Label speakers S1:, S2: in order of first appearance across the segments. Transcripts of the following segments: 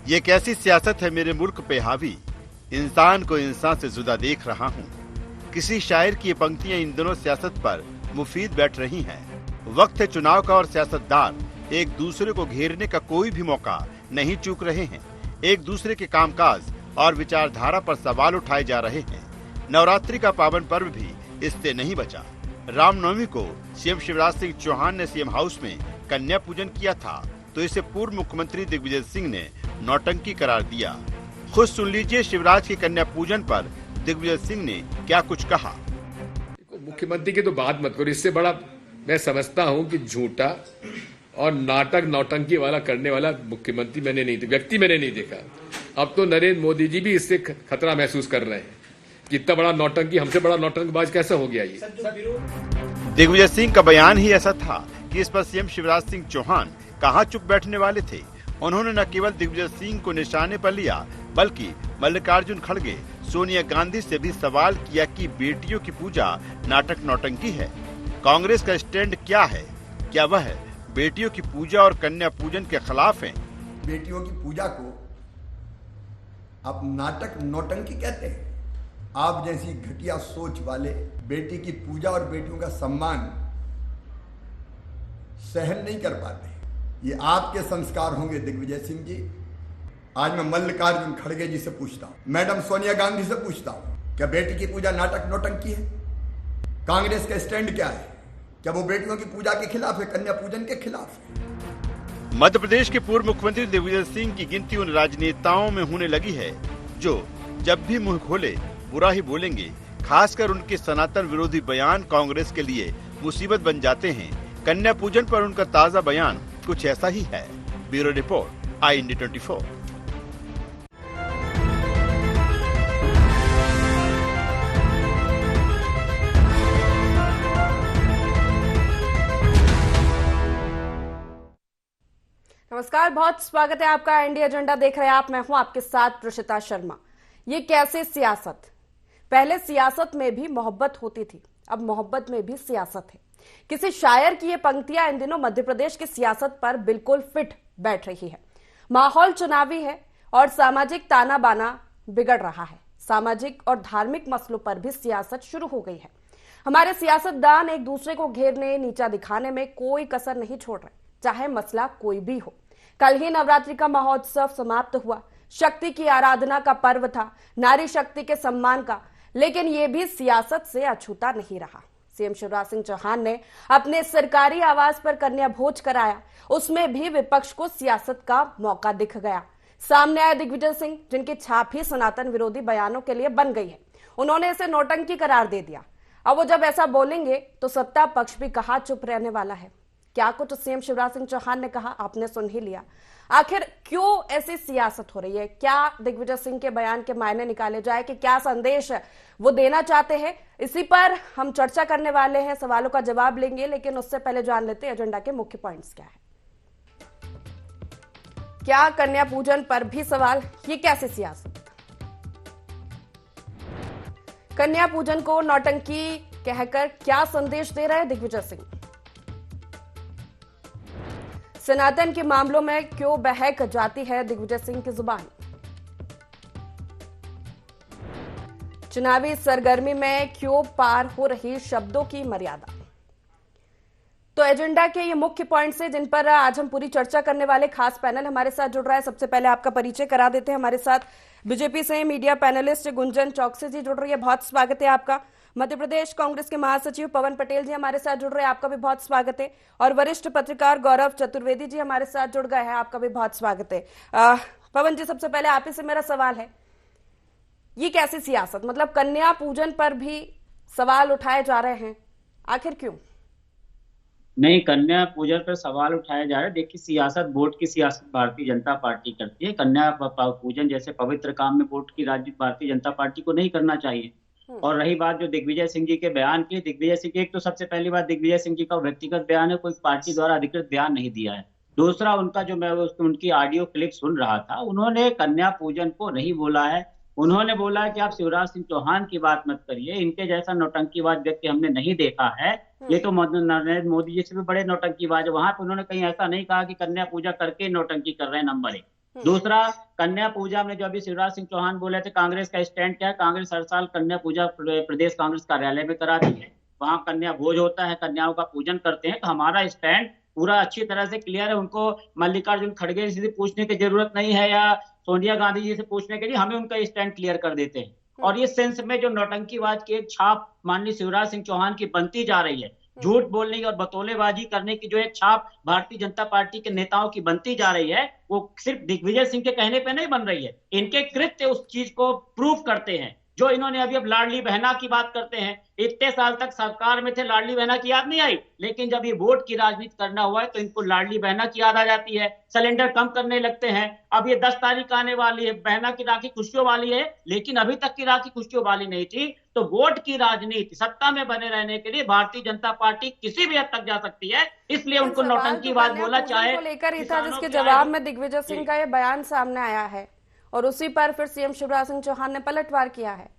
S1: ये कैसी सियासत है मेरे मुल्क पे हावी, इंसान को इंसान से जुदा देख रहा हूँ। किसी शायर की ये पंक्तियां इन दिनों सियासत पर मुफीद बैठ रही हैं। वक्त है चुनाव का और सियासतदान एक दूसरे को घेरने का कोई भी मौका नहीं चूक रहे हैं। एक दूसरे के कामकाज और विचारधारा पर सवाल उठाए जा रहे हैं। नवरात्रि का पावन पर्व भी इससे नहीं बचा। रामनवमी को सीएम शिवराज सिंह चौहान ने सीएम हाउस में कन्या पूजन किया था, तो इसे पूर्व मुख्यमंत्री दिग्विजय सिंह ने नौटंकी करार दिया। खुद सुन लीजिए शिवराज के कन्या पूजन पर दिग्विजय सिंह ने क्या कुछ कहा।
S2: मुख्यमंत्री की तो बात मत करो, इससे बड़ा मैं समझता हूं कि झूठा और नाटक नौटंकी वाला करने वाला मुख्यमंत्री व्यक्ति मैंने नहीं देखा। अब तो नरेंद्र मोदी जी भी इससे खतरा महसूस कर रहे हैं कि इतना बड़ा नौटंकी, हमसे बड़ा नौटंकबाज कैसे हो गया ये।
S1: दिग्विजय सिंह का बयान ही ऐसा था कि इस पर सीएम शिवराज सिंह चौहान कहां चुप बैठने वाले थे। उन्होंने न केवल दिग्विजय सिंह को निशाने पर लिया, बल्कि मल्लिकार्जुन खड़गे, सोनिया गांधी से भी सवाल किया कि बेटियों की पूजा नाटक नौटंकी है। कांग्रेस का स्टैंड क्या है? क्या वह बेटियों की पूजा और कन्या पूजन के खिलाफ है?
S3: बेटियों की पूजा को आप नाटक नौटंकी कहते हैं। आप जैसी घटिया सोच वाले बेटी की पूजा और बेटियों का सम्मान सहन नहीं कर पाते। ये आपके संस्कार होंगे दिग्विजय सिंह जी। आज मैं मल्लिकार्जुन खड़गे जी से पूछता हूं, मैडम सोनिया गांधी से पूछता हूं, क्या बेटी की पूजा नाटक नौटंकी है? कांग्रेस का स्टैंड क्या है? क्या वो बेटियों की पूजा के खिलाफ है, कन्या पूजन के खिलाफ है?
S1: मध्य प्रदेश के पूर्व मुख्यमंत्री दिग्विजय सिंह की गिनती उन राजनेताओं में होने लगी है जो जब भी मुंह खोले बुरा ही बोलेंगे। खासकर उनके सनातन विरोधी बयान कांग्रेस के लिए मुसीबत बन जाते हैं। कन्या पूजन पर उनका ताजा बयान कुछ ऐसा ही है। ब्यूरो रिपोर्ट, आई इंडिया 24।
S4: नमस्कार, बहुत स्वागत है आपका। इंडिया एजेंडा देख रहे हैं आप। मैं हूं आपके साथ प्रशिता शर्मा। ये कैसे सियासत? पहले सियासत में भी मोहब्बत होती थी, अब मोहब्बत में भी सियासत है। किसी शायर की ये पंक्तियां इन दिनों मध्य प्रदेश की सियासत पर बिल्कुल फिट बैठ रही है। माहौल चुनावी है और सामाजिक ताना बाना बिगड़ रहा है। सामाजिक और धार्मिक मसलों पर भी सियासत शुरू हो गई है। हमारे सियासतदान एक दूसरे को घेरने, नीचा दिखाने में कोई कसर नहीं छोड़ रहे, चाहे मसला कोई भी हो। कल ही नवरात्रि का महोत्सव समाप्त हुआ। शक्ति की आराधना का पर्व था, नारी शक्ति के सम्मान का, लेकिन यह भी सियासत से अछूता नहीं रहा। सीएम शिवराज सिंह चौहान ने अपने सरकारी आवास पर कन्या भोज कराया, उसमें भी विपक्ष को सियासत का मौका दिख गया। सामने आए दिग्विजय सिंह, जिनकी छाप ही सनातन विरोधी बयानों के लिए बन गई है। उन्होंने इसे नौटंकी करार दे दिया। अब वो जब ऐसा बोलेंगे तो सत्ता पक्ष भी कहां चुप रहने वाला है। क्या कुछ सीएम शिवराज सिंह चौहान ने कहा, आपने सुन ही लिया। आखिर क्यों ऐसी सियासत हो रही है? क्या दिग्विजय सिंह के बयान के मायने निकाले जाए कि क्या संदेश वो देना चाहते हैं? इसी पर हम चर्चा करने वाले हैं, सवालों का जवाब लेंगे, लेकिन उससे पहले जान लेते हैं एजेंडा के मुख्य पॉइंट्स क्या है। क्या कन्या पूजन पर भी सवाल? ये कैसी सियासत? कन्या पूजन को नौटंकी कहकर क्या संदेश दे रहे हैं दिग्विजय सिंह? सनातन के मामलों में क्यों बहक जाती है दिग्विजय सिंह की जुबान? चुनावी सरगर्मी में क्यों पार हो रही शब्दों की मर्यादा? तो एजेंडा के ये मुख्य पॉइंट्स हैं जिन पर आज हम पूरी चर्चा करने वाले। खास पैनल हमारे साथ जुड़ रहा है। सबसे पहले आपका परिचय करा देते हैं। हमारे साथ बीजेपी से मीडिया पैनलिस्ट गुंजन चौकसी जी जुड़ रही है, बहुत स्वागत है आपका। मध्य प्रदेश कांग्रेस के महासचिव पवन पटेल जी हमारे साथ जुड़ रहे हैं, आपका भी बहुत स्वागत है। और वरिष्ठ पत्रकार गौरव चतुर्वेदी जी हमारे साथ जुड़ गए हैं, आपका भी बहुत स्वागत है। पवन जी, सबसे पहले आप ही से मेरा सवाल है, ये कैसी सियासत? मतलब कन्या पूजन पर भी सवाल उठाए जा रहे हैं, आखिर क्यों?
S5: नहीं, कन्या पूजन पर सवाल उठाया जा रहा है। देखिए, सियासत, वोट की सियासत भारतीय जनता पार्टी करती है। कन्या पूजन जैसे पवित्र काम में वोट की राजनीति भारतीय जनता पार्टी को नहीं करना चाहिए। और रही बात जो दिग्विजय सिंह जी के बयान की, दिग्विजय सिंह की, एक तो सबसे पहली बात, दिग्विजय सिंह जी का व्यक्तिगत बयान है, कोई पार्टी द्वारा अधिकृत बयान नहीं दिया है। दूसरा, उनका जो मैं उनकी ऑडियो क्लिप सुन रहा था, उन्होंने कन्या पूजन को नहीं बोला है। उन्होंने बोला है कि आप शिवराज सिंह चौहान की बात मत करिए, इनके जैसा नौटंकीबाज व्यक्ति हमने नहीं देखा है। ये तो नरेंद्र मोदी जी से भी बड़े नौटंकीबाज है। वहां पर उन्होंने कहीं ऐसा नहीं कहा कि कन्या पूजा करके नौटंकी कर रहे हैं, नंबर 1। दूसरा, कन्या पूजा में जो अभी शिवराज सिंह चौहान बोले थे, कांग्रेस का स्टैंड क्या है? कांग्रेस हर साल कन्या पूजा प्रदेश कांग्रेस कार्यालय में कराती है, वहां कन्या भोज होता है, कन्याओं का पूजन करते हैं। तो हमारा स्टैंड पूरा अच्छी तरह से क्लियर है। उनको मल्लिकार्जुन खड़गे जी से पूछने की जरूरत नहीं है या सोनिया गांधी जी से पूछने के लिए, हमें उनका स्टैंड क्लियर कर देते हैं। और ये सेंस में जो नौटंकीवाद की एक छाप माननीय शिवराज सिंह चौहान की बनती जा रही है, झूठ बोलने की और बतौलेबाजी करने की जो एक छाप भारतीय जनता पार्टी के नेताओं की बनती जा रही है, वो सिर्फ दिग्विजय सिंह के कहने पे नहीं बन रही है, इनके कृत्य उस चीज को प्रूव करते हैं। जो इन्होंने अभी अब लाडली बहना की बात करते हैं, इतने साल तक सरकार में थे, लाडली बहना की याद नहीं आई, लेकिन जब ये वोट की राजनीति करना हुआ है तो इनको लाडली बहना की याद आ जाती है, सिलेंडर कम करने लगते हैं। अब ये 10 तारीख आने वाली है, बहना की राखी खुशियों वाली है, लेकिन अभी तक की राखी खुशियों वाली नहीं थी। तो वोट की राजनीति, सत्ता में बने रहने के लिए भारतीय जनता पार्टी किसी भी हद तक जा सकती है, इसलिए उनको नौटंकीवाद बोला। चाहे
S4: को लेकर ही था, जिसके जवाब में दिग्विजय सिंह का ये बयान सामने आया है और उसी पर फिर सीएम शिवराज सिंह चौहान ने पलटवार किया है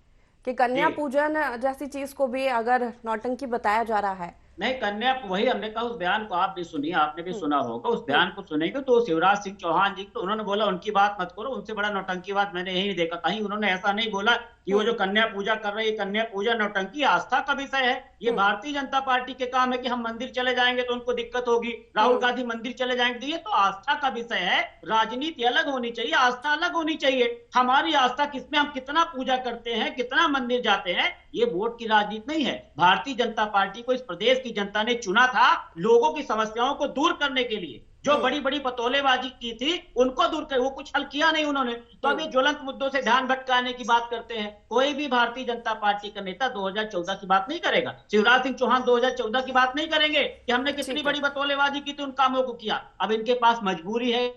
S4: कि कन्या पूजन जैसी चीज को भी अगर नौटंकी बताया जा रहा है।
S5: नहीं, कन्या, वही हमने कहा, उस बयान को आप भी सुनिए, आपने भी सुना होगा, उस बयान को सुनेंगे तो शिवराज सिंह चौहान जी, तो उन्होंने बोला उनकी बात मत करो, उनसे बड़ा नौटंकीवाद मैंने यही देखा। कहीं उन्होंने ऐसा नहीं बोला कि वो जो कन्या पूजा कर रही है, कन्या पूजा नौटंकी आस्था का विषय है। ये भारतीय जनता पार्टी के काम है कि हम मंदिर चले जाएंगे तो उनको दिक्कत होगी, राहुल गांधी मंदिर चले जाएंगे, तो ये तो आस्था का विषय है। राजनीति अलग होनी चाहिए, आस्था अलग होनी चाहिए। हमारी आस्था किसमें, हम कितना पूजा करते हैं, कितना मंदिर जाते हैं, ये वोट की राजनीति नहीं है। भारतीय जनता पार्टी को इस प्रदेश की जनता ने चुना था लोगों की समस्याओं को दूर करने के लिए। जो बड़ी बड़ी बतौलेबाजी की थी उनको दूर कर, वो कुछ हल किया नहीं उन्होंने। तो अभी ज्वलंत मुद्दों से ध्यान भटकाने की बात करते हैं। कोई भी भारतीय जनता पार्टी का नेता 2014 की बात नहीं करेगा, शिवराज सिंह चौहान 2014 की बात नहीं करेंगे कि हमने कितनी बड़ी बतौलेबाजी की थी, उन कामों को किया। अब इनके पास मजबूरी है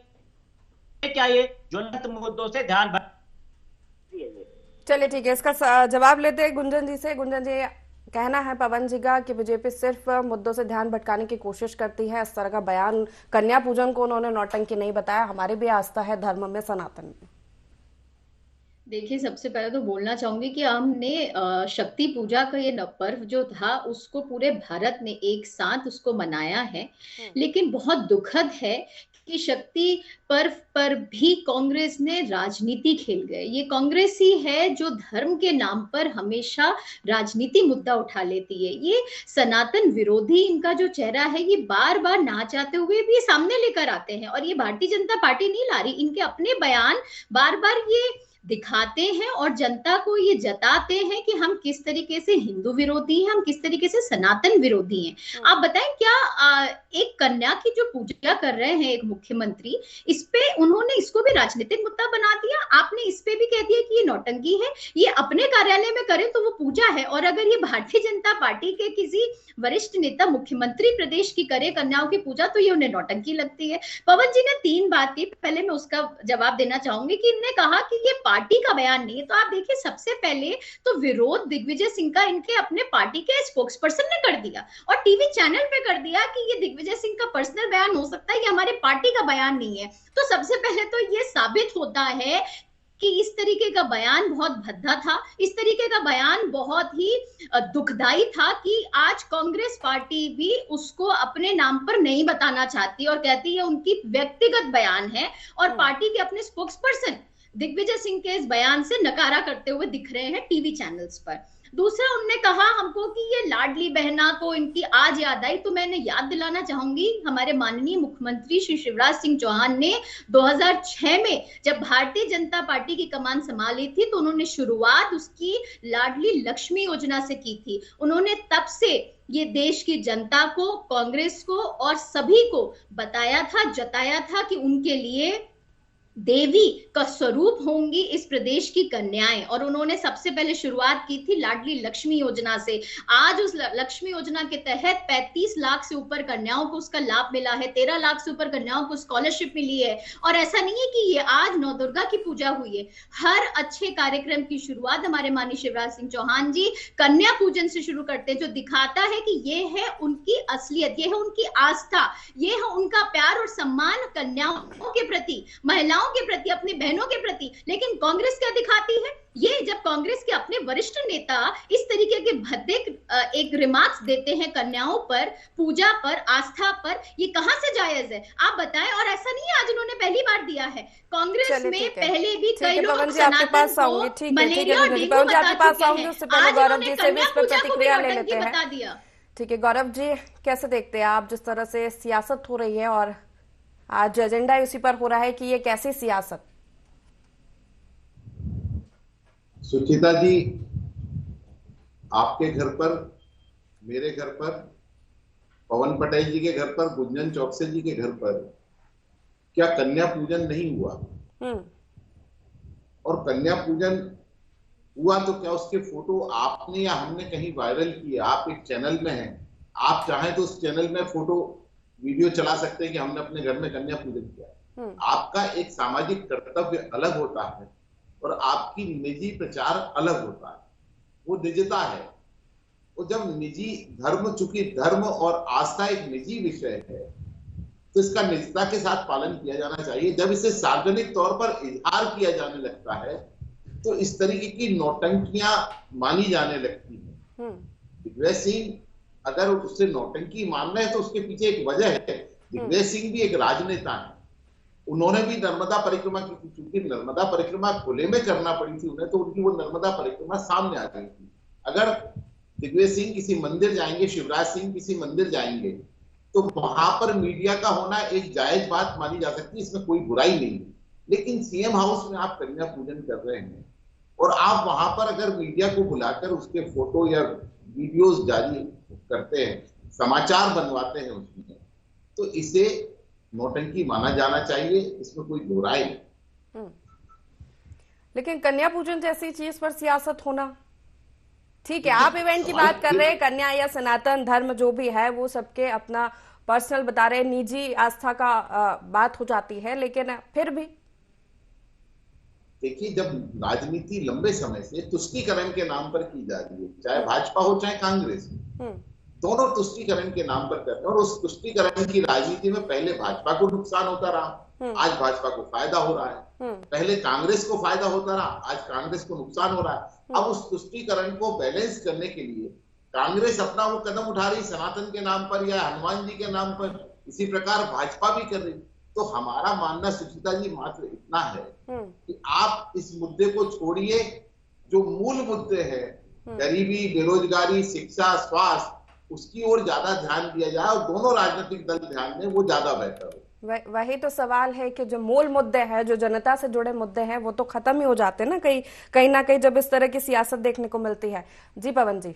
S5: क्या, ये ज्वलंत मुद्दों से ध्यान भटक।
S4: चलिए ठीक है, इसका जवाब लेते हैं गुंजन जी से। गुंजन जी, कहना है पवन जी का कि बीजेपी सिर्फ मुद्दों से ध्यान भटकाने की कोशिश करती है। इस तरह का बयान, कन्या पूजन को उन्होंने नौटंकी नहीं बताया। हमारी भी आस्था है धर्म में, सनातन में।
S6: देखिए, सबसे पहले तो बोलना चाहूंगी कि हमने शक्ति पूजा का ये पर्व जो था उसको पूरे भारत ने एक साथ उसको मनाया है, लेकिन बहुत दुखद है कि शक्ति पर्व पर भी कांग्रेस ने राजनीति खेल गए। ये कांग्रेस ही है जो धर्म के नाम पर हमेशा राजनीति मुद्दा उठा लेती है। ये सनातन विरोधी इनका जो चेहरा है, ये बार बार ना चाहते हुए भी सामने लेकर आते हैं। और ये भारतीय जनता पार्टी नहीं ला रही, इनके अपने बयान बार बार ये दिखाते हैं और जनता को ये जताते हैं कि हम किस तरीके से हिंदू विरोधी हैं, हम किस तरीके से सनातन विरोधी हैं। आप बताएं, क्या एक कन्या की जो पूजा कर रहे हैं एक मुख्यमंत्री, इस पे उन्होंने इसको भी राजनीतिक मुद्दा बना दिया। आपने इस पे भी कह दिया कि ये नौटंकी है, ये अपने कार्यालय में करें तो वो पूजा है, और अगर ये भारतीय जनता पार्टी के किसी वरिष्ठ नेता मुख्यमंत्री प्रदेश की करे कन्याओं की पूजा, तो ये उन्हें नौटंकी लगती है। पवन जी ने 3 बात की, पहले मैं उसका जवाब देना चाहूंगी कि इन्होंने कहा कि ये पार्टी का बयान नहीं है। तो आप देखिए, सबसे पहले तो विरोध दिग्विजय सिंह का इनके अपने पार्टी के स्पोक्स पर्सन ने कर दिया और टीवी चैनल पे कर दिया कि ये दिग्विजय सिंह का पर्सनल बयान हो सकता है, ये हमारे पार्टी का बयान नहीं है। तो सबसे पहले तो ये साबित होता है कि इस तरीके का बयान बहुत भद्दा था, इस तरीके का बयान बहुत ही दुखदाई था कि आज कांग्रेस पार्टी भी उसको अपने नाम पर नहीं बताना चाहती और कहती है उनकी व्यक्तिगत बयान है, और पार्टी के अपने स्पोक्स पर्सन दिग्विजय सिंह के इस बयान से नकारा करते हुए दिख रहे हैं टीवी चैनल्स पर। दूसरा, उन्होंने कहा हमको कि ये लाडली बहना को इनकी आज याद आई, तो मैंने याद दिलाना चाहूंगी हमारे माननीय मुख्यमंत्री श्री शिवराज सिंह चौहान ने 2006 में जब भारतीय जनता पार्टी की कमान संभाली थी तो उन्होंने शुरुआत उसकी लाडली लक्ष्मी योजना से की थी। उन्होंने तब से ये देश की जनता को, कांग्रेस को और सभी को बताया था, जताया था कि उनके लिए देवी का स्वरूप होंगी इस प्रदेश की कन्याएं, और उन्होंने सबसे पहले शुरुआत की थी लाडली लक्ष्मी योजना से। आज उस लक्ष्मी योजना के तहत 35 लाख से ऊपर कन्याओं को उसका लाभ मिला है, 13 लाख से ऊपर कन्याओं को स्कॉलरशिप मिली है। और ऐसा नहीं है कि ये आज नौ दुर्गा की पूजा हुई है, हर अच्छे कार्यक्रम की शुरुआत हमारे माननीय शिवराज सिंह चौहान जी कन्या पूजन से शुरू करते हैं, जो दिखाता है कि ये है उनकी असलियत, ये है उनकी आस्था, ये है उनका प्यार और सम्मान कन्याओं के प्रति, महिलाओं कन्याओं के प्रति, अपनी बहनों के प्रति। लेकिन कांग्रेस क्या दिखाती है? ये जब कांग्रेस के अपने वरिष्ठ नेता इस तरीके के भद्दे एक रिमार्क्स देते हैं कन्याओं पर, पूजा पर, आस्था पर, ये कहां से जायज है? आप बताएं। और ऐसा नहीं है आज उन्होंने पहली बार दिया है, कांग्रेस में पहले भी कई लोग
S4: आपके पास आऊंगी, मलेरिया और डेंगू बता चुके हैं। उससे पहले गौरव जी से भी इस पर प्रतिक्रिया ले लेते हैं।
S6: बता दिया।
S4: ठीक है गौरव जी, कैसे देखते हैं आप जिस तरह से सियासत हो रही है और आज एजेंडा इसी पर हो रहा है कि ये कैसी सियासत?
S7: सुचिता जी, आपके घर पर, मेरे घर पर, पवन पटेल जी के घर पर, गुंजन चौकसे जी के घर पर क्या कन्या पूजन नहीं हुआ? और कन्या पूजन हुआ तो क्या उसके फोटो आपने या हमने कहीं वायरल किए? आप एक चैनल में हैं, आप चाहें तो उस चैनल में फोटो वीडियो चला सकते हैं कि हमने अपने घर में कन्या पूजन किया। आपका एक सामाजिक कर्तव्य अलग होता है और आपकी निजी प्रचार अलग होता है, वो निजता है। वो जब निजी धर्म, चूंकि धर्म और आस्था एक निजी विषय है तो इसका निजता के साथ पालन किया जाना चाहिए। जब इसे सार्वजनिक तौर पर इजहार किया जाने लगता है तो इस तरीके की नौटंकियां मानी जाने लगती हैं। दिग्विजय सिंह अगर उससे नौटंकी मान रहे हैं तो उसके पीछे एक वजह है। दिग्विजय सिंह भी एक राजनेता है, उन्होंने भी नर्मदा परिक्रमा की थी, चूंकि नर्मदा परिक्रमा खुले में करना पड़ी थी उन्हें, तो उनकी वो नर्मदा परिक्रमा सामने आ गई थी। अगर दिग्विजय सिंह किसी मंदिर जाएंगे, शिवराज सिंह किसी मंदिर जाएंगे, तो वहां पर मीडिया का होना एक जायज बात मानी जा सकती है, इसमें कोई बुराई नहीं है। लेकिन सीएम हाउस में आप कन्या पूजन कर रहे हैं और आप वहां पर अगर मीडिया को बुलाकर उसके फोटो या वीडियोस जारी करते हैं, समाचार बनवाते हैं उसमें, तो इसे नौटंकी माना जाना चाहिए, इसमें कोई दो राय नहीं।
S4: लेकिन कन्या पूजन जैसी चीज पर सियासत होना ठीक है। आप इवेंट की बात कर रहे हैं, कन्या या सनातन धर्म जो भी है वो सबके अपना पर्सनल बता रहे, निजी आस्था का बात हो जाती है, लेकिन फिर भी
S7: देखिए, जब राजनीति लंबे समय से तुष्टीकरण के नाम पर की जा रही है, चाहे भाजपा हो चाहे कांग्रेस, दोनों तुष्टीकरण के नाम पर करते हैं और उस तुष्टीकरण की राजनीति में पहले भाजपा को नुकसान होता रहा, आज भाजपा को फायदा हो रहा है। पहले कांग्रेस को फायदा होता रहा, आज कांग्रेस को नुकसान हो रहा है। अब उस तुष्टीकरण को बैलेंस करने के लिए कांग्रेस अपना वो कदम उठा रही सनातन के नाम पर या हनुमान जी के नाम पर, इसी प्रकार भाजपा भी कर रही। तो हमारा मानना सुचिता जी मात्र इतना है कि आप इस मुद्दे को छोड़िए, जो मूल मुद्दे हैं, गरीबी, बेरोजगारी, शिक्षा, स्वास्थ्य, उसकी ओर ज्यादा ध्यान दिया जाए और दोनों राजनीतिक दल ध्यान दें, वो ज्यादा बेहतर हो।
S4: वही तो सवाल है कि जो मूल मुद्दे हैं, जो जनता से जुड़े मुद्दे हैं, वो तो खत्म ही हो जाते हैं ना कहीं ना कहीं जब इस तरह की सियासत देखने को मिलती है। जी पवन जी,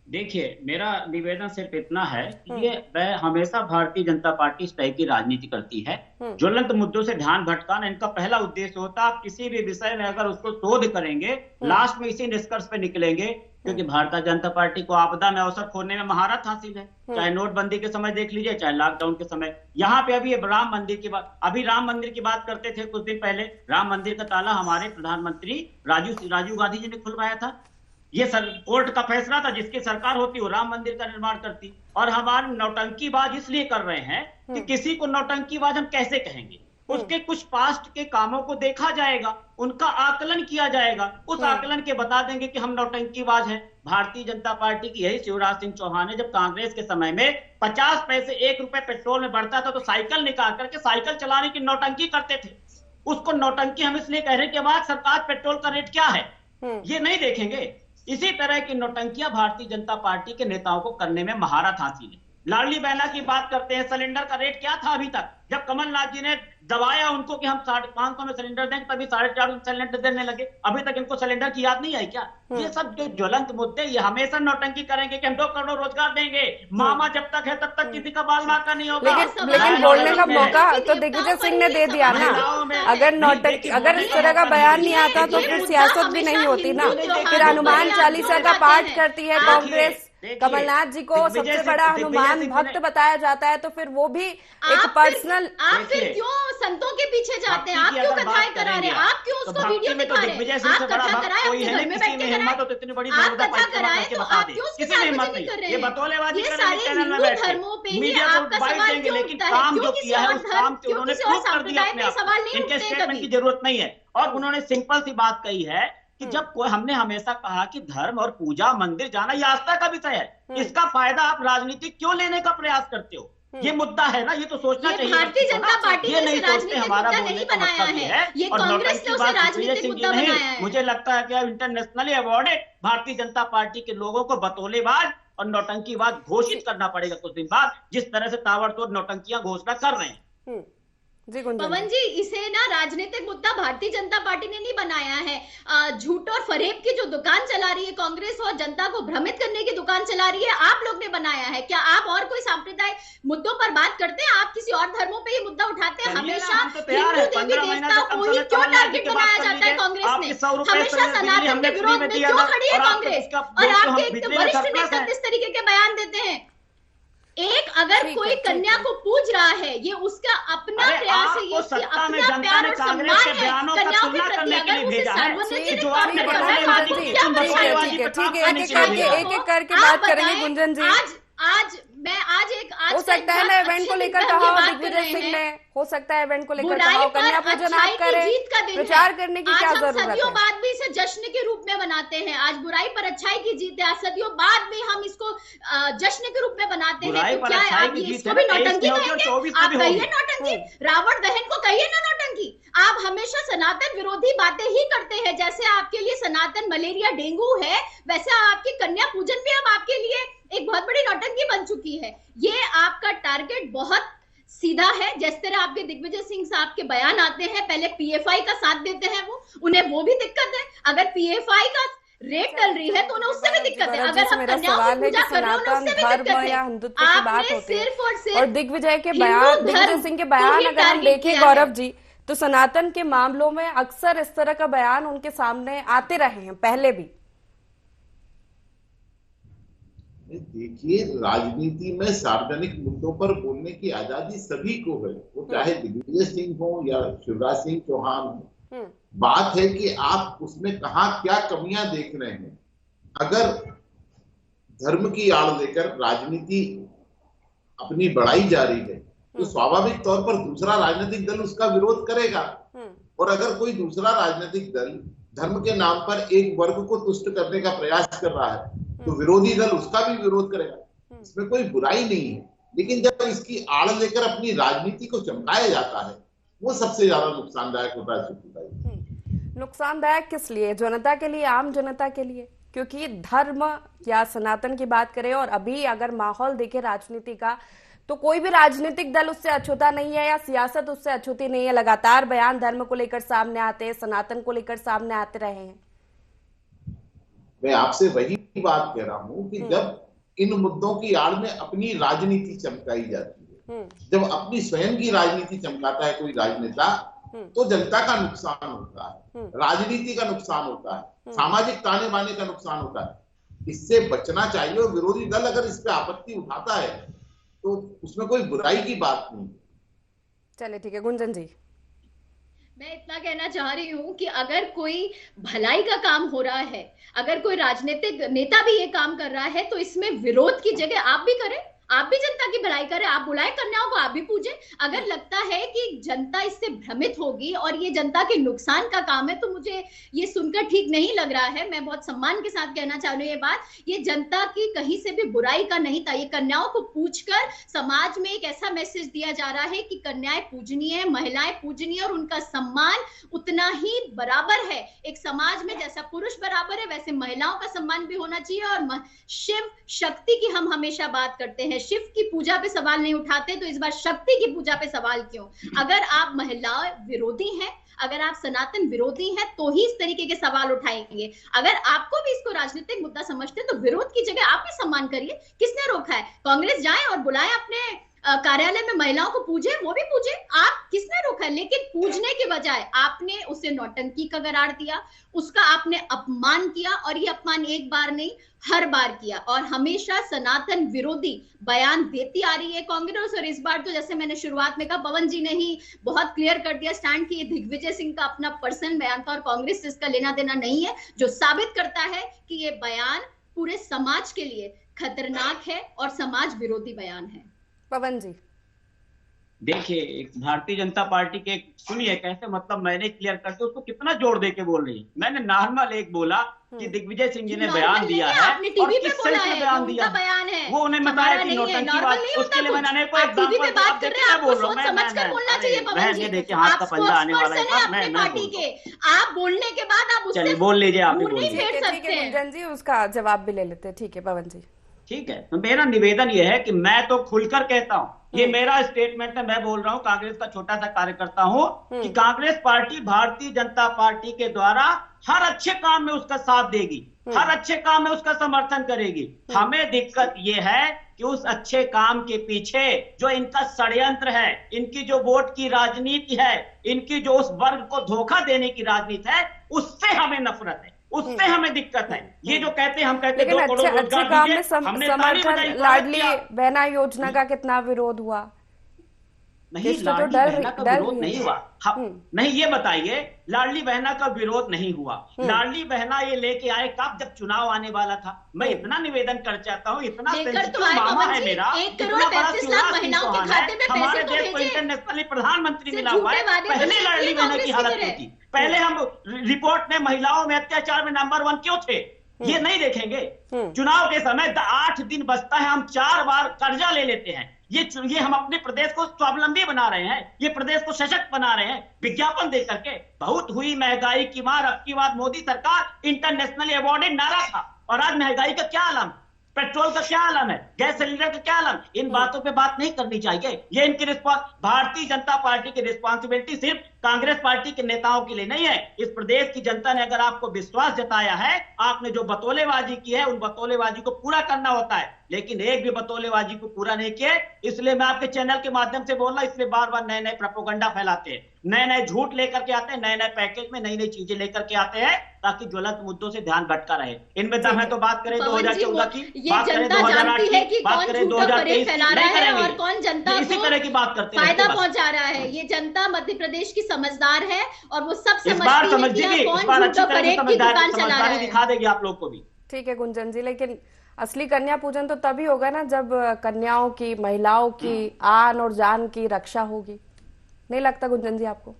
S5: देखिए, मेरा निवेदन सिर्फ इतना है कि ये वह हमेशा भारतीय जनता पार्टी इस टाइप की राजनीति करती है। ज्वलंत मुद्दों से ध्यान भटकाना इनका पहला उद्देश्य होता है। आप किसी भी विषय में अगर उसको शोध करेंगे, लास्ट में इसी निष्कर्ष पे निकलेंगे, क्योंकि भारतीय जनता पार्टी को आपदा में अवसर खोलने में महारत हासिल है। चाहे नोटबंदी के समय देख लीजिए, चाहे लॉकडाउन के समय। यहाँ पे अभी राम मंदिर की बात, राम मंदिर की बात करते थे कुछ दिन पहले। राम मंदिर का ताला हमारे प्रधानमंत्री राजीव गांधी जी ने खुलवाया था। ये कोर्ट का फैसला था, जिसकी सरकार होती वो राम मंदिर का निर्माण करती। और हमारे नौटंकीबाज इसलिए कर रहे हैं कि किसी को नौटंकीबाज हम कैसे कहेंगे? उसके कुछ पास्ट के कामों को देखा जाएगा, उनका आकलन किया जाएगा, उस आकलन के बता देंगे कि हम नौटंकीबाज हैं। भारतीय जनता पार्टी की यही शिवराज सिंह चौहान है। जब कांग्रेस के समय में 50 पैसे 1 रुपए पेट्रोल में बढ़ता था तो साइकिल निकाल करके साइकिल चलाने की नौटंकी करते थे। उसको नौटंकी हम इसलिए कह रहे हैं कि आज सरकार पेट्रोल का रेट क्या है ये नहीं देखेंगे। इसी तरह की नौटंकियां भारतीय जनता पार्टी के नेताओं को करने में महारत हासिल है। लाडली बहना की बात करते हैं, सिलेंडर का रेट क्या था अभी तक? जब कमलनाथ जी ने दबाया उनको कि हम 550 में सिलेंडर देंगे, तभी 450 सिलेंडर देने लगे। अभी तक इनको सिलेंडर की याद नहीं आई क्या? ये सब जो ज्वलंत मुद्दे, ये हमेशा नौटंकी करेंगे कि हम 2 करोड़ रोजगार देंगे, मामा जब तक है तब तक किसी का बाल माका नहीं होगा।
S4: लेकिन बोलने का मौका तो दिग्विजय सिंह ने दे दिया ना। अगर इस तरह का बयान नहीं आता तो फिर सियासत भी नहीं होती ना। फिर हनुमान चालीसा का पाठ करती है कांग्रेस, कमलनाथ जी को सबसे बड़ा हनुमान भक्त बताया जाता है, तो फिर वो भी एक पर्सनल।
S6: आप फिर क्यों संतों के पीछे जाते हैं? आप क्यों कथाएं करा रहे हैं? आप क्यों उसको वीडियो दिखा रहे हैं? आप कथा कराएं, अपने घर में बैठ के कराएं। आप कथा कराएं तो आप क्यों उसके
S5: हिम्मत नहीं, ये बतौलेबाजी करेंगे चैनल में बैठ के, मीडिया को बाइट देंगे, लेकिन काम जो किया है उस काम से उन्होंने प्रूव कर दिया अपने आप। इनके स्टेटमेंट की जरूरत नहीं है। और उन्होंने सिंपल सी बात कही है कि जब कोई, हमने हमेशा कहा कि धर्म और पूजा मंदिर जाना ये आस्था का विषय है, इसका फायदा आप राजनीतिक क्यों लेने का प्रयास करते हो? ये मुद्दा है ना, ये तो सोचना चाहिए।
S6: भारतीय जनता पार्टी
S5: ये नहीं सोचते हमारा
S6: नहीं बनाया है, ये कांग्रेस ने उसे राजनीतिक मुद्दा बनाया है।
S5: मुझे लगता है कि internationally awarded Bharatiya Janata party के लोगों को बतौलेबाज और नौटंकीबाज घोषित करना पड़ेगा कुछ दिन बाद, जिस तरह से ताबड़तोड़ नौटंकियां घोषणा कर रहे हैं।
S6: पवन जी, इसे ना राजनीतिक मुद्दा भारतीय जनता पार्टी ने नहीं बनाया है। झूठ और फरेब की जो दुकान चला रही है कांग्रेस, और जनता को भ्रमित करने की दुकान चला रही है, आप लोग ने बनाया है। क्या आप और कोई सांप्रदायिक मुद्दों पर बात करते हैं? आप किसी और धर्मों पे ये मुद्दा उठाते हैं? हमेशा हिंदू देवी देवताओं को ही क्यों टारगेट बनाया जाता है कांग्रेस ने? हमेशा सनातन के विरोध में क्यों खड़ी है कांग्रेस? और आपके एक वरिष्ठ नेता इस तरीके के बयान देते हैं। एक अगर कोई कन्या को पूज रहा है, ये उसका अपना प्रयास है, ये अपना प्यार और सम्मान है कन्याओं के प्रति। अगर उसे सार्वजनिक
S4: एक एक करके बात करेंगे गुंजन जी।
S6: आज
S4: हो सकता है ना इवेंट को लेकर कहा हो दिग्विजय सिंह ने, हो सकता है इवेंट को लेकर कहा हो कन्या पूजन आप करें, प्रचार करने की क्या जरूरत है?
S6: सदियों बाद भी इसे जश्न के रूप में बनाते हैं। आज बुराई पर अच्छाई की जीत है, सदियों बाद भी हम इसको जश्न के रूप में बनाते हैं। तो क्या आप इसको भी नौटंकी कहेंगे? आप कहिए नौटंकी, रावण दहन को कहिए ना नौटंकी। आप हमेशा सनातन विरोधी बातें ही करते हैं। जैसे आपके लिए सनातन मलेरिया डेंगू है, वैसे आपकी कन्या पूजन भी अब आपके लिए एक बहुत बड़ी नौटंकी बन चुकी है। ये आपका टारगेट बहुत सीधा है। जिस तरह आपके दिग्विजय सिंह साहब के बयान आते हैं, पहले पीएफआई का साथ देते हैं उन्हें वो भी दिक्कत है। अगर पीएफआई का रेट चल रही है तो उन्हें उससे भी दिक्कत है। अगर हम कन्याओं की पूजा कर रहे हैं उससे भी दिक्कत है।
S4: या हिंदुत्व की बात होती है और दिग्विजय के बयान, दिग्विजय सिंह के बयान अगर हम देखें गौरव जी, तो सनातन के मामलों में अक्सर इस तरह का बयान उनके सामने आते रहे हैं पहले भी।
S7: देखिए, राजनीति में सार्वजनिक मुद्दों पर बोलने की आजादी सभी को है, वो चाहे दिग्विजय सिंह हो या शिवराज सिंह चौहान हो। बात है कि आप उसमें कहाँ क्या कमियां देख रहे हैं। अगर धर्म की आड़ लेकर राजनीति अपनी बढ़ाई जा रही है तो स्वाभाविक तौर पर दूसरा राजनीतिक दल उसका विरोध करेगा। और अगर कोई दूसरा राजनीतिक दल धर्म के नाम पर एक वर्ग को तुष्ट करने का प्रयास कर रहा है तो विरोधी दल उसका भी विरोध करेगा। इसमें कोई बुराई नहीं है, लेकिन जब इसकी आड़ लेकर अपनी राजनीति को चमकाया जाता है वो सबसे ज्यादा नुकसानदायक होता है।
S4: नुकसानदायक किस लिए? जनता के लिए, आम जनता के लिए। क्योंकि धर्म या सनातन की बात करें और अभी अगर माहौल देखे राजनीति का, तो कोई भी राजनीतिक दल उससे अछूता नहीं है या सियासत उससे अछूती नहीं है। लगातार बयान धर्म को लेकर सामने आते हैं, सनातन को लेकर सामने आते रहे हैं।
S7: मैं आपसे वही बात कह रहा हूं कि जब इन मुद्दों की आड़ में अपनी राजनीति चमकाई जाती है, जब अपनी स्वयं की राजनीति चमकाता है कोई राजनेता, तो जनता का नुकसान होता है, राजनीति का नुकसान होता है, सामाजिक ताने बाने का नुकसान होता है। इससे बचना चाहिए। और विरोधी दल अगर इस पे आपत्ति उठाता है तो उसमें कोई बुराई की बात नहीं।
S4: चलिए ठीक है गुंजन जी।
S6: मैं इतना कहना चाह रही हूँ कि अगर कोई भलाई का काम हो रहा है, अगर कोई राजनीतिक नेता भी ये काम कर रहा है, तो इसमें विरोध की जगह आप भी करें, आप भी जनता की भलाई करें, आप बुलाए कन्याओं को, आप भी पूजें। अगर लगता है कि जनता इससे भ्रमित होगी और ये जनता के नुकसान का काम है, तो मुझे ये सुनकर ठीक नहीं लग रहा है। मैं बहुत सम्मान के साथ कहना चाह रही हूँ ये बात, ये जनता की कहीं से भी बुराई का नहीं था। ये कन्याओं को पूछकर समाज में एक ऐसा मैसेज दिया जा रहा है कि कन्याएं पूजनीय है, महिलाएं पूजनीय और उनका सम्मान उतना ही बराबर है। एक समाज में जैसा पुरुष बराबर है वैसे महिलाओं का सम्मान भी होना चाहिए। और शिव शक्ति की हम हमेशा बात करते हैं, शिव की पूजा पे सवाल नहीं उठाते, तो इस बार शक्ति की पूजा पे सवाल क्यों? अगर आप महिला विरोधी हैं, अगर आप सनातन विरोधी हैं, तो ही इस तरीके के सवाल उठाएंगे। अगर आपको भी इसको राजनीतिक मुद्दा समझते हैं तो विरोध की जगह आप भी सम्मान करिए। किसने रोका है? कांग्रेस जाए और बुलाए अपने कार्यालय में महिलाओं को पूजे, वो भी पूजे, आप किसने रोका है? लेकिन पूजने के बजाय आपने उसे नौटंकी का करार दिया, उसका आपने अपमान किया। और ये अपमान एक बार नहीं हर बार किया और हमेशा सनातन विरोधी बयान देती आ रही है कांग्रेस। और इस बार तो जैसे मैंने शुरुआत में कहा, पवन जी ने ही बहुत क्लियर कर दिया स्टैंड की ये दिग्विजय सिंह का अपना पर्सनल बयान था और कांग्रेस से इसका लेना देना नहीं है, जो साबित करता है कि ये बयान पूरे समाज के लिए खतरनाक है और समाज विरोधी बयान है।
S4: पवन जी,
S5: देखिए भारतीय जनता पार्टी के, सुनिए कैसे, मतलब मैंने क्लियर करके उसको कितना जोर दे के बोल रही है। मैंने नॉर्मल एक बोला कि दिग्विजय सिंह जी ने बयान दिया है और किस सेंस में बयान दिया है, वो उन्हें बताया कि नौटंकी बात, उसके लिए मैंने अनेकों एग्जांपल
S6: बात कर रहे हैं,
S5: बोल रहा हूँ
S6: मैं
S5: देखिए हाथ का पंजा आने वाला है, मैं
S6: पार्टी के आप बोलने के बाद आप
S5: चलिए बोल लीजिए, आप ही बोल
S6: नहीं फेर सकते हैं।
S4: गुंजन जी उसका जवाब भी ले लेते हैं। ठीक है पवन जी।
S5: ठीक है, तो मेरा निवेदन यह है कि मैं तो खुलकर कहता हूं, ये मेरा स्टेटमेंट है, मैं बोल रहा हूं, कांग्रेस का छोटा सा कार्यकर्ता हूं, कि कांग्रेस पार्टी भारतीय जनता पार्टी के द्वारा हर अच्छे काम में उसका साथ देगी, हर अच्छे काम में उसका समर्थन करेगी। हमें दिक्कत ये है कि उस अच्छे काम के पीछे जो इनका षड्यंत्र है, इनकी जो वोट की राजनीति है, इनकी जो उस वर्ग को धोखा देने की राजनीति है, उससे हमें नफरत है, उससे हमें दिक्कत है। ये जो कहते हैं, हम कहते हैं 2 करोड़ रोजगार दीजिए, हमने
S4: समर्थन लाडली बहना योजना का कितना विरोध हुआ?
S5: नहीं, लाडली बहना का विरोध नहीं हुआ। नहीं, ये बताइए, लाडली बहना का विरोध नहीं हुआ। लाडली बहना ये लेके आए कब, जब चुनाव आने वाला था। मैं इतना निवेदन कर चाहता हूँ, इतना सेंसिटिव मामला है मेरा, इतना बड़ा हमारे देश को इंटरनेशनली प्रधानमंत्री मिला हुआ है, पहले लाडली बहना की हालत क्या थी? पहले हम रिपोर्ट में महिलाओं में अत्याचार में नंबर 1 क्यों थे? ये नहीं देखेंगे? चुनाव के समय 8 दिन बचता है, हम 4 बार कर्जा ले लेते हैं। ये हम अपने प्रदेश को स्वावलंबी बना रहे हैं, ये प्रदेश को सशक्त बना रहे हैं विज्ञापन दे करके। बहुत हुई महंगाई की मार, अब की बार मोदी सरकार इंटरनेशनली अवॉर्डेड नारा था, और आज महंगाई का क्या आलम, पेट्रोल का क्या आलम है, गैस सिलेंडर का क्या आलम? इन बातों पे बात नहीं करनी चाहिए। ये इनकी भारतीय जनता पार्टी की रिस्पॉन्सिबिलिटी सिर्फ कांग्रेस पार्टी के नेताओं के लिए नहीं है। इस प्रदेश की जनता ने अगर आपको विश्वास जताया है, आपने जो बतौलेबाजी की है, उन बतौलेबाजी को पूरा करना होता है, लेकिन एक भी बतौलेबाजी को पूरा नहीं किए। इसलिए मैं आपके चैनल के माध्यम से बोल रहा हूं, इसलिए बार बार नए नए प्रोपेगेंडा फैलाते हैं, नए नए झूठ लेकर के आते हैं, नए नए पैकेज में नई नई चीजें लेकर के आते हैं, ताकि ज्वलंत मुद्दों से ध्यान भटका रहे। इनमें दम है तो बात करें 2014 की, बात करें 2008 की, बात करें 2023 की, नहीं करेंगे।
S6: और कौन जनता
S5: इसी तरह की बात करते हैं,
S6: फायदा पहुंचा रहा है। ये जनता मध्य प्रदेश की समझदार है और वो सब
S5: इस बार समझ
S6: समझती है
S5: जाएगी,
S6: कि
S5: इस बार
S6: कौन
S5: अच्छी
S6: झूठा
S5: तरह की
S6: परेड की दुकान चला रहा
S5: समझदारी
S6: है।
S5: दिखा देगी आप लोग को भी।
S4: ठीक है गुंजन जी, लेकिन असली कन्या पूजन तो तभी होगा ना जब कन्याओं की, महिलाओं की आन और जान की रक्षा होगी। नहीं लगता गुंजन जी आपको?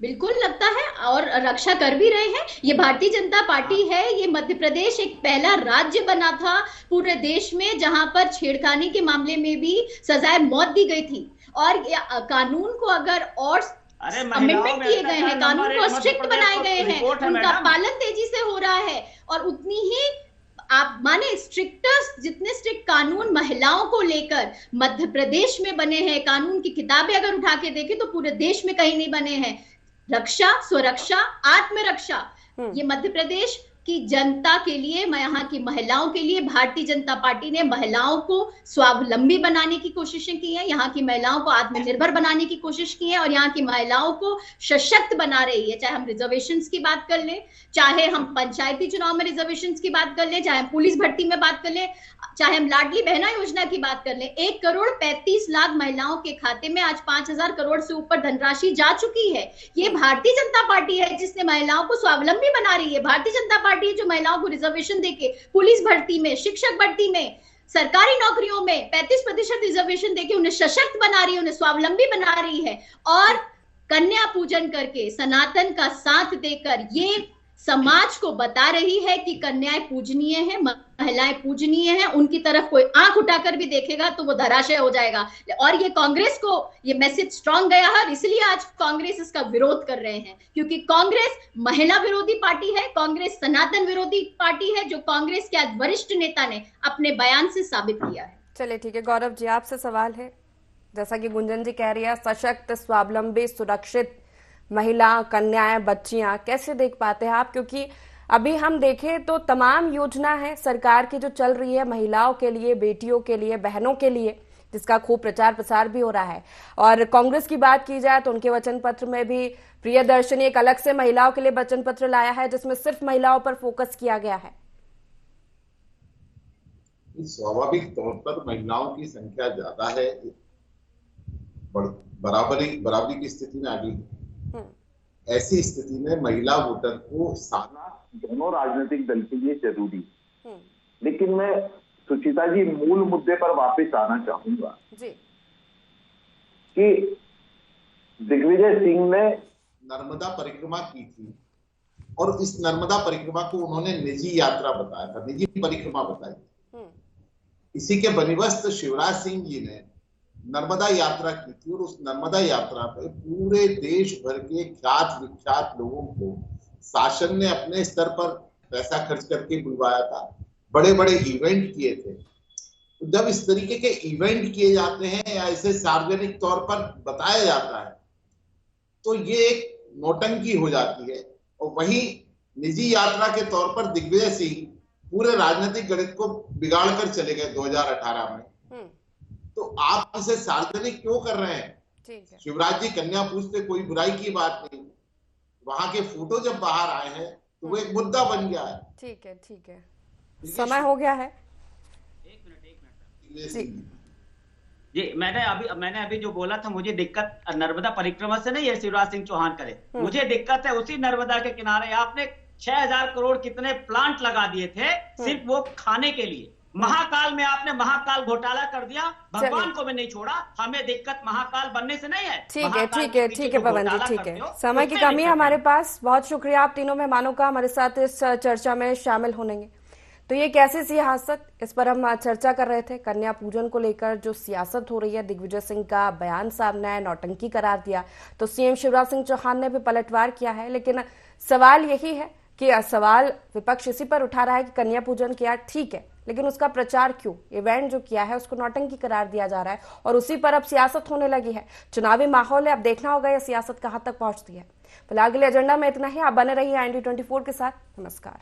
S6: बिल्कुल लगता है, और रक्षा कर भी रहे हैं। ये भारतीय जनता पार्टी है, ये मध्य प्रदेश एक पहला राज्य बना था पूरे देश में जहां पर छेड़खानी के मामले में भी सजाए मौत दी गई थी। और कानून को अगर और अमेंडमेंट किए गए हैं, कानून को स्ट्रिक्ट बनाए गए हैं, उनका पालन तेजी से हो रहा है। और उतनी ही आप माने जितने स्ट्रिक्ट कानून महिलाओं को लेकर मध्य प्रदेश में बने हैं, कानून की किताबें अगर उठा के देखें तो पूरे देश में कहीं नहीं बने हैं। रक्षा, स्वरक्षा, आत्मरक्षा, ये मध्य प्रदेश की जनता के लिए, यहाँ की महिलाओं के लिए भारतीय जनता पार्टी ने महिलाओं को स्वावलंबी बनाने की कोशिशें की है, यहाँ की महिलाओं को आत्मनिर्भर बनाने की कोशिश की है और यहाँ की महिलाओं को सशक्त बना रही है। चाहे हम रिजर्वेशंस की बात कर ले, चाहे हम पंचायती चुनाव में रिजर्वेशंस की बात कर ले, चाहे हम पुलिस भर्ती में बात कर ले, चाहे हम लाडली बहना योजना की बात कर ले। 1 करोड़ 35 लाख महिलाओं के खाते में आज 5,000 करोड़ से ऊपर धनराशि जा चुकी है। ये भारतीय जनता पार्टी है जिसने महिलाओं को स्वावलंबी बना रही है। भारतीय जनता पार्टी जो महिलाओं को रिजर्वेशन देके पुलिस भर्ती में, शिक्षक भर्ती में, सरकारी नौकरियों में 35% रिजर्वेशन देके उन्हें सशक्त बना रही है, उन्हें स्वावलंबी बना रही है। और कन्या पूजन करके, सनातन का साथ देकर ये समाज को बता रही है कि कन्याएं पूजनीय है, महिलाएं पूजनीय है। उनकी तरफ कोई आंख उठाकर भी देखेगा तो वो धराशय हो जाएगा। और ये कांग्रेस को ये मैसेज स्ट्रांग गया है, इसलिए आज कांग्रेस इसका विरोध कर रहे हैं, क्योंकि कांग्रेस महिला विरोधी पार्टी है, कांग्रेस सनातन विरोधी पार्टी है, जो कांग्रेस के आज वरिष्ठ नेता ने अपने बयान से साबित किया है।
S4: चलिए ठीक है, गौरव जी आपसे सवाल है। जैसा कि गुंजन जी कह रही है, सशक्त, स्वावलंबी, सुरक्षित महिला, कन्याएं, बच्चियां कैसे देख पाते हैं आप? क्योंकि अभी हम देखें तो तमाम योजना है सरकार की जो चल रही है महिलाओं के लिए, बेटियों के लिए, बहनों के लिए, जिसका खूब प्रचार प्रसार भी हो रहा है। और कांग्रेस की बात की जाए तो उनके वचन पत्र में भी प्रियदर्शनी एक अलग से महिलाओं के लिए वचन पत्र लाया है, जिसमें सिर्फ महिलाओं पर फोकस किया गया है।
S7: स्वाभाविक तौर पर महिलाओं की संख्या ज्यादा है, बराबरी की स्थिति में आ गई। ऐसी स्थिति में महिला वोटर को साधना दोनों राजनीतिक दल के लिए जरूरी।
S8: लेकिन मैं सुचिता जी मूल मुद्दे पर वापस आना चाहूंगा
S4: जी।
S8: कि दिग्विजय सिंह ने
S7: नर्मदा परिक्रमा की थी और इस नर्मदा परिक्रमा को उन्होंने निजी यात्रा बताया था, निजी परिक्रमा बताई थी। इसी के बनिवस्त शिवराज सिंह जी ने नर्मदा यात्रा की थी और उस नर्मदा यात्रा पे पूरे देश भर के ख्यात विख्यात लोगों को शासन ने अपने स्तर पर पैसा खर्च करके बुलवाया था, बड़े बड़े इवेंट किए थे। जब इस तरीके के इवेंट किए जाते हैं या इसे सार्वजनिक तौर पर बताया जाता है तो ये एक नौटंकी हो जाती है। और वहीं निजी यात्रा के तौर पर दिग्विजय सिंह पूरे राजनीतिक गणित को बिगाड़ कर चले गए 2018 में। तो आप इसे सार्वजनिक क्यों कर रहे हैं?
S4: ठीक है।
S7: शिवराज जी कन्या पूछते, कोई बुराई की बात नहीं, वहां के फोटो जब बाहर आए हैं तो वो एक मुद्दा बन गया है।
S4: ठीक है, ठीक है, समय हो गया है।
S5: एक मिनट जी, मैंने अभी जो बोला था, मुझे दिक्कत नर्मदा परिक्रमा से नहीं है शिवराज सिंह चौहान करे, मुझे दिक्कत है उसी नर्मदा के किनारे आपने 6000 करोड़ कितने प्लांट लगा दिए थे सिर्फ वो खाने के लिए। महाकाल में आपने महाकाल घोटाला कर दिया, भगवान को भी नहीं छोड़ा। हमें दिक्कत महाकाल बनने से नहीं है।
S4: ठीक है, ठीक है, ठीक है पवन जी, ठीक है, समय की कमी है हमारे पास। बहुत शुक्रिया आप तीनों मेहमानों का हमारे साथ इस चर्चा में शामिल होने। तो ये कैसी सियासत, इस पर हम चर्चा कर रहे थे। कन्या पूजन को लेकर जो सियासत हो रही है, दिग्विजय सिंह का बयान सामने आया, नौटंकी करार दिया, तो सीएम शिवराज सिंह चौहान ने भी पलटवार किया है। लेकिन सवाल यही है कि सवाल विपक्ष इसी पर उठा रहा है कि कन्या पूजन किया ठीक है, लेकिन उसका प्रचार क्यों, इवेंट जो किया है उसको नौटंकी करार दिया जा रहा है और उसी पर अब सियासत होने लगी है। चुनावी माहौल है, अब देखना होगा यह सियासत कहां तक पहुंचती है। फिलहाल के लिए एजेंडा में इतना ही। आप बने रहिए IND24 के साथ। नमस्कार।